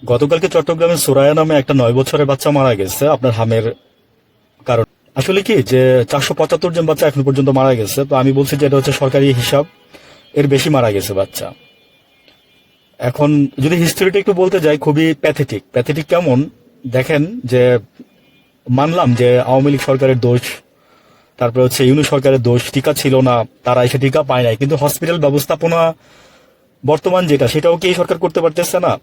গতকালকে চট্টগ্রামের সুরায়া নামে একটা 9 বছরের বাচ্চা মারা গেছে আপনার হামের কারণ। আসলে কি যে 475 জন বাচ্চা এখন পর্যন্ত মারা গেছে, তো আমি বলছি যে এটা হচ্ছে সরকারি হিসাব, এর বেশি মারা গেছে বাচ্চা। এখন যদি হিস্ট্রিটা একটু বলতে যাই, খুবই প্যাথেটিক। প্যাথেটিক কেমন দেখেন, যে মানলাম যে আওয়ামী লীগ সরকারের দোষ, তারপরে হচ্ছে ইউনূস সরকারের দোষ, টিকা ছিল না, তারা এসে টিকা পায় নাই, কিন্তু হসপিটাল ব্যবস্থাপনা বর্তমান যেটা, সেটাও কি এই সরকার করতে পারতেছে না?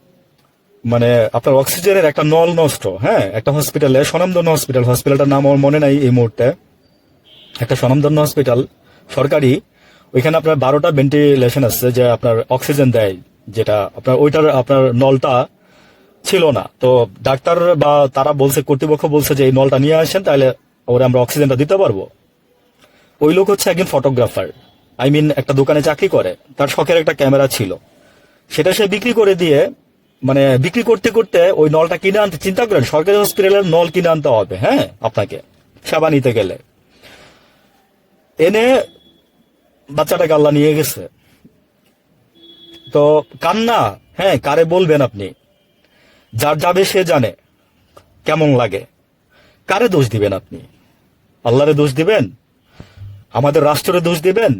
মানে আপনার অক্সিজেনের একটা নল নষ্ট, হ্যাঁ, একটা হসপিটালে, স্বনামধন্য হসপিটাল, হসপিটালটার নাম আমার মনে নাই এই মুহূর্তে, একটা স্বনামধন্য হসপিটাল সরকারি, ওইখানে আপনার 12টা ভেন্টিলেশন আছে, যে আপনার অক্সিজেন দেয়, যেটা আপনার ওইটার আপনার নলটা ছিল না। তো ডাক্তার বা তারা বলছে, কর্তৃপক্ষ বলছে যে এই নলটা নিয়ে আসেন, তাহলে ওরা আমরা অক্সিজেনটা দিতে পারবো। ওই লোক হচ্ছে একজন ফটোগ্রাফার, একটা দোকানে চাকরি করে, তার শখের একটা ক্যামেরা ছিল, সেটা সে বিক্রি করে দিয়ে, মানে বিক্রি করতে করতে ওই নলটা কিনে আনতে, চিন্তা করেন সরকারি হসপিটালের নল কিনে আনতে হবে, হ্যাঁ, আপনাকে সেবা নিতে গেলে। এনে বাচ্চাটাকে আল্লাহ নিয়ে গেছে। তো কান্না, হ্যাঁ, কারে বলবেন আপনি? যার যাবে সে জানে কেমন লাগে। কারে দোষ দিবেন আপনি? আল্লাহরে দোষ দিবেন, আমাদের রাষ্ট্রের দোষ দিবেন,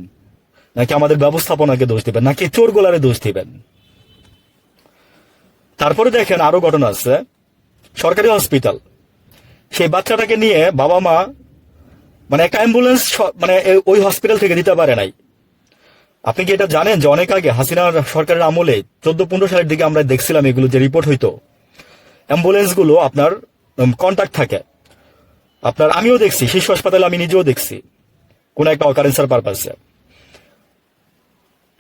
নাকি আমাদের ব্যবস্থাপনাকে দোষ দিবেন, নাকি চোরগোলারে দোষ দিবেন? তারপরে দেখেন আরো ঘটনা আছে, সরকারি হসপিটাল, সেই বাচ্চাটাকে নিয়ে বাবা মা, মানে একটা অ্যাম্বুলেন্স ওই হসপিটাল থেকে দিতে পারে নাই। আপনি কি এটা জানেন যে অনেক আগে হাসিনার সরকারের আমলে 14-15 সালের দিকে আমরা দেখছিলাম এগুলো যে রিপোর্ট হইতো, অ্যাম্বুলেন্স গুলো আপনার কন্ট্যাক্ট থাকে, আপনার আমিও দেখছি শিশু হাসপাতালে, আমি নিজেও দেখছি কোন একটা অকারেন্সার পারপাসে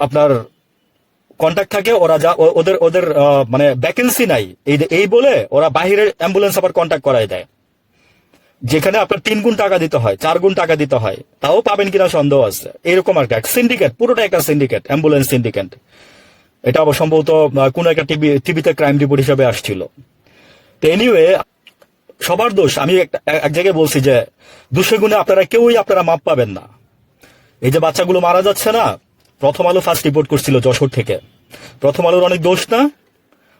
আপনার কন্ট্যাক্ট থাকে, ওরা যা ওদের ওদের মানে ভ্যাকেন্সি নাই এই বলে ওরা বাহিরের অ্যাম্বুলেন্স আবার কন্ট্যাক্ট করায় দেয়, যেখানে আপনার 3 গুণ টাকা দিতে হয়, 4 গুণ টাকা দিতে হয়, তাও পাবেন কিনা সন্দেহ আছে। এরকম আর কি সিন্ডিকেট, পুরোটা একটা সিন্ডিকেট, অ্যাম্বুলেন্স সিন্ডিকেট। এটা আবার সম্ভবত কোন একটা টিভিতে ক্রাইম রিপোর্ট হিসেবে আসছিল। তো এনিওয়ে, সবার দোষ। আমি এক জায়গায় বলছি যে দোষে গুণে আপনারা মাপ পাবেন না। এই যে বাচ্চাগুলো মারা যাচ্ছে না, প্রথম আলো ফার্স্ট রিপোর্ট করছিল যশোর থেকে। প্রথম আলোর অনেক দোষ না?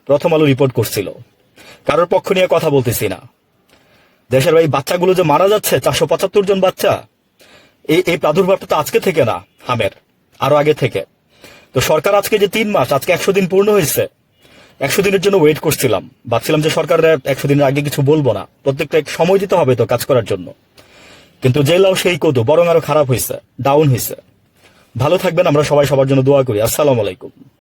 প্রথম আলো রিপোর্ট করছিল, কারোর পক্ষ নিয়ে কথা বলতেছি না। দেশের এই বাচ্চাগুলো যে মারা যাচ্ছে, 475 জন বাচ্চা, এই প্রাদুর্ভাবটা তো আজকে থেকে না, হামের আরো আগে থেকে। তো সরকার আজকে যে 3 মাস, আজকে 100 দিন পূর্ণ হয়েছে, 100 দিনের জন্য ওয়েট করছিলাম, ভাবছিলাম যে সরকারের 100 দিনের আগে কিছু বলবো না, প্রত্যেকটা সময় দিতে হবে তো কাজ করার জন্য। কিন্তু যে লাও সেই কদু, বরং আরো খারাপ হয়েছে, ডাউন হয়েছে। ভালো থাকবেন, আমরা সবাই সবার জন্য দোয়া করি। আসসালামু আলাইকুম।